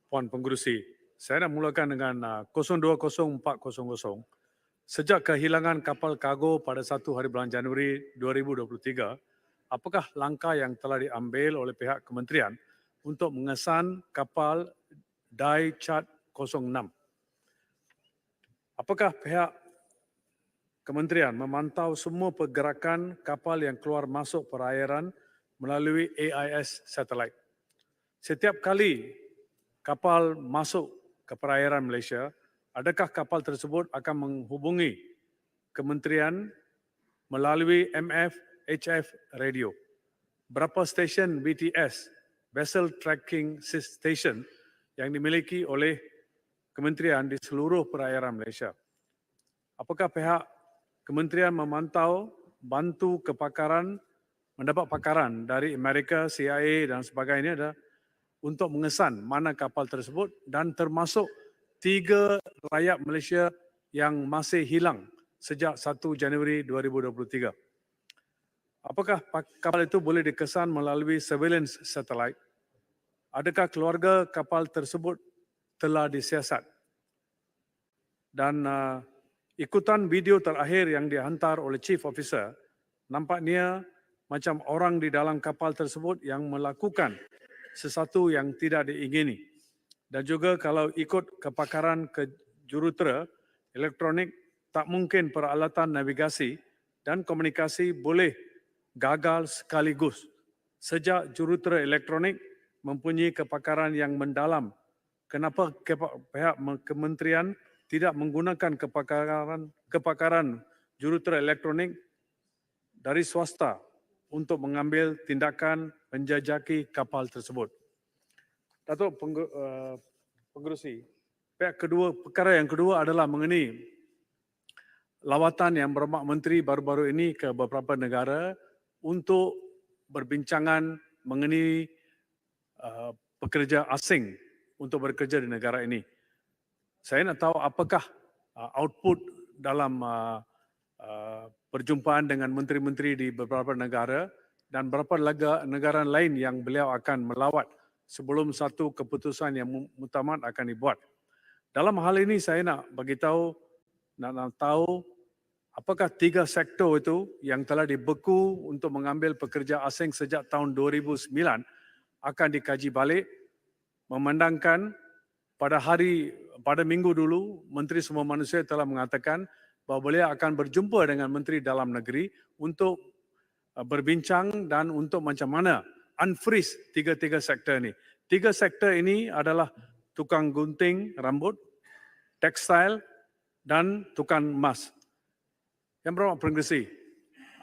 Puan Pengerusi, saya nak mulakan dengan 020400. Sejak kehilangan kapal kargo pada 1 hari bulan Januari 2023, apakah langkah yang telah diambil oleh pihak kementerian untuk mengesan kapal Dai Chat 06? Apakah pihak kementerian memantau semua pergerakan kapal yang keluar masuk perairan melalui AIS satelit? Setiap kali kapal masuk ke perairan Malaysia, adakah kapal tersebut akan menghubungi kementerian melalui MF HF radio? Berapa stesen BTS, Vessel Tracking Station, yang dimiliki oleh kementerian di seluruh perairan Malaysia? Apakah pihak kementerian memantau, bantu kepakaran, mendapat pakaran dari Amerika, CIA dan sebagainya untuk mengesan mana kapal tersebut dan termasuk 3 rakyat Malaysia yang masih hilang sejak 1 Januari 2023. Apakah kapal itu boleh dikesan melalui surveillance satelit? Adakah keluarga kapal tersebut telah disiasat? Dan ikutan video terakhir yang dihantar oleh Chief Officer, nampaknya macam orang di dalam kapal tersebut yang melakukan sesuatu yang tidak diingini. Dan juga kalau ikut kepakaran ke jurutera elektronik, tak mungkin peralatan navigasi dan komunikasi boleh gagal sekaligus. Sejak jurutera elektronik mempunyai kepakaran yang mendalam, kenapa pihak kementerian tidak menggunakan kepakaran jurutera elektronik dari swasta untuk mengambil tindakan menjajaki kapal tersebut? Datuk Pengerusi, perkara yang kedua adalah mengenai lawatan yang berhormat menteri baru-baru ini ke beberapa negara untuk berbincangan mengenai pekerja asing untuk bekerja di negara ini. Saya nak tahu apakah output dalam perjumpaan dengan menteri-menteri di beberapa negara dan berapa negara lain yang beliau akan melawat sebelum satu keputusan yang muktamad akan dibuat. Dalam hal ini saya nak bagi tahu, nak tahu apakah 3 sektor itu yang telah dibeku untuk mengambil pekerja asing sejak tahun 2009 akan dikaji balik, memandangkan pada minggu dulu Menteri Semua Manusia telah mengatakan bahawa beliau akan berjumpa dengan Menteri Dalam Negeri untuk berbincang dan untuk macam mana unfreeze 3 sektor ini. 3 sektor ini adalah tukang gunting rambut, tekstil dan tukang emas. Yang berhormat Pengerusi,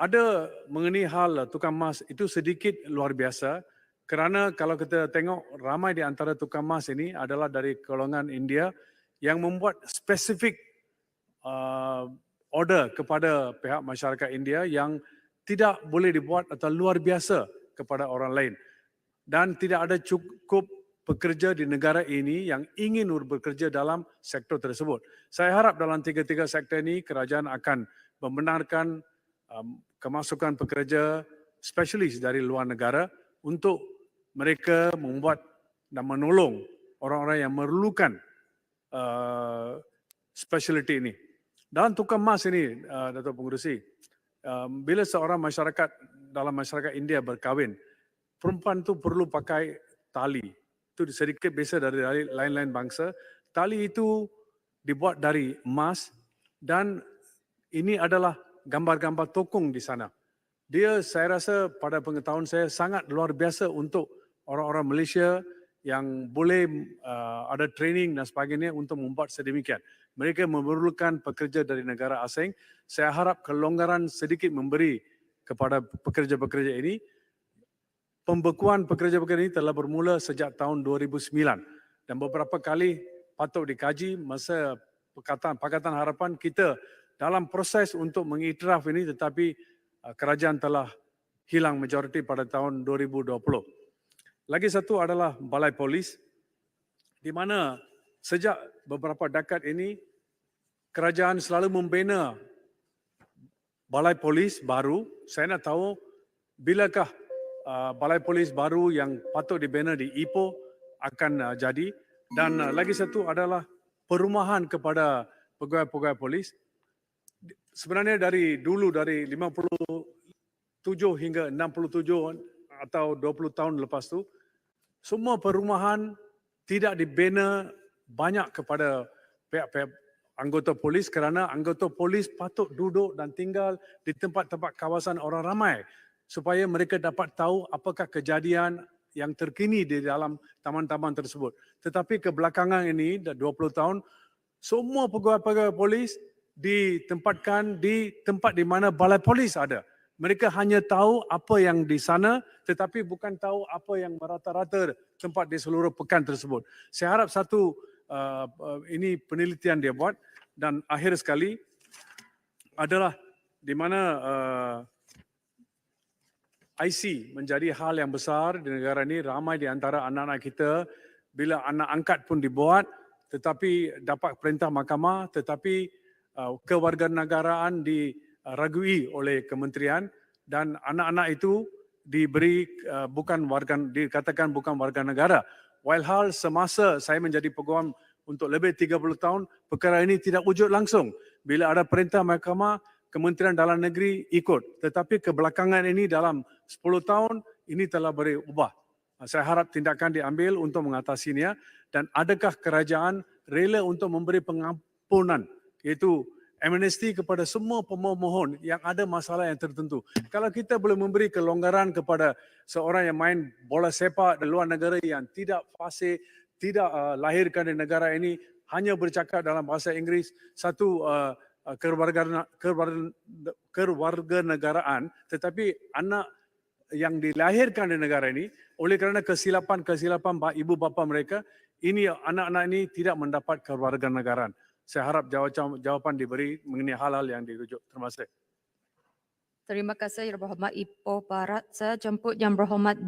ada mengenai hal tukang emas itu sedikit luar biasa kerana kalau kita tengok ramai di antara tukang emas ini adalah dari golongan India yang membuat spesifik order kepada pihak masyarakat India yang tidak boleh dibuat atau luar biasa kepada orang lain. Dan tidak ada cukup pekerja di negara ini yang ingin bekerja dalam sektor tersebut. Saya harap dalam 3 sektor ini kerajaan akan membenarkan kemasukan pekerja spesialis dari luar negara untuk mereka membuat dan menolong orang-orang yang memerlukan specialty ini. Dalam tukang emas ini, Datuk Pengerusi, bila seorang masyarakat dalam masyarakat India berkahwin, perempuan itu perlu pakai tali. Itu sedikit beza dari lain-lain bangsa. Tali itu dibuat dari emas dan ini adalah gambar-gambar tokong di sana. Dia, saya rasa pada pengetahuan saya, sangat luar biasa untuk orang-orang Malaysia yang boleh ada training dan sebagainya untuk membuat sedemikian. Mereka memerlukan pekerja dari negara asing. Saya harap kelonggaran sedikit memberi kepada pekerja-pekerja ini. Pembekuan pekerja-pekerja ini telah bermula sejak tahun 2009 dan beberapa kali patut dikaji masa Pakatan Harapan kita dalam proses untuk mengiktiraf ini, tetapi kerajaan telah hilang majoriti pada tahun 2020. Lagi satu adalah Balai Polis, di mana sejak beberapa dekad ini kerajaan selalu membina Balai Polis baru. Saya nak tahu bilakah Balai Polis baru yang patut dibina di Ipoh akan jadi. Dan lagi satu adalah perumahan kepada pegawai-pegawai polis. Sebenarnya dari dulu, dari 57 hingga 67 atau 20 tahun lepas tu, semua perumahan tidak dibina banyak kepada pihak-pihak anggota polis kerana anggota polis patut duduk dan tinggal di tempat-tempat kawasan orang ramai supaya mereka dapat tahu apakah kejadian yang terkini di dalam taman-taman tersebut. Tetapi kebelakangan ini, dah 20 tahun, semua pegawai-pegawai polis ditempatkan di tempat di mana balai polis ada. Mereka hanya tahu apa yang di sana tetapi bukan tahu apa yang merata-rata tempat di seluruh pekan tersebut. Saya harap ini penelitian dia buat dan akhir sekali adalah di mana IC menjadi hal yang besar di negara ini. Ramai di antara anak-anak kita bila anak angkat pun dibuat tetapi dapat perintah mahkamah tetapi kewarganegaraan diragui oleh kementerian dan anak-anak itu diberi dikatakan bukan warga negara. Walhal semasa saya menjadi peguam untuk lebih 30 tahun, perkara ini tidak wujud langsung. Bila ada perintah mahkamah, Kementerian Dalam Negeri ikut. Tetapi kebelakangan ini dalam 10 tahun, ini telah berubah. Saya harap tindakan diambil untuk mengatasinya dan adakah kerajaan rela untuk memberi pengampunan, iaitu amnesti kepada semua pemohon yang ada masalah yang tertentu. Kalau kita boleh memberi kelonggaran kepada seorang yang main bola sepak di luar negara yang tidak fasih, tidak lahirkan di negara ini, hanya bercakap dalam bahasa Inggeris, satu kewarganegaraan, tetapi anak yang dilahirkan di negara ini, oleh kerana kesilapan ibu bapa mereka, ini anak-anak ini tidak mendapat kewarganegaraan. Saya harap jawapan diberi mengenai hal-hal yang dirujuk. Terima kasih. Terima kasih Yang Berhormat Ipoh Barat. Saya jemput Yang Berhormat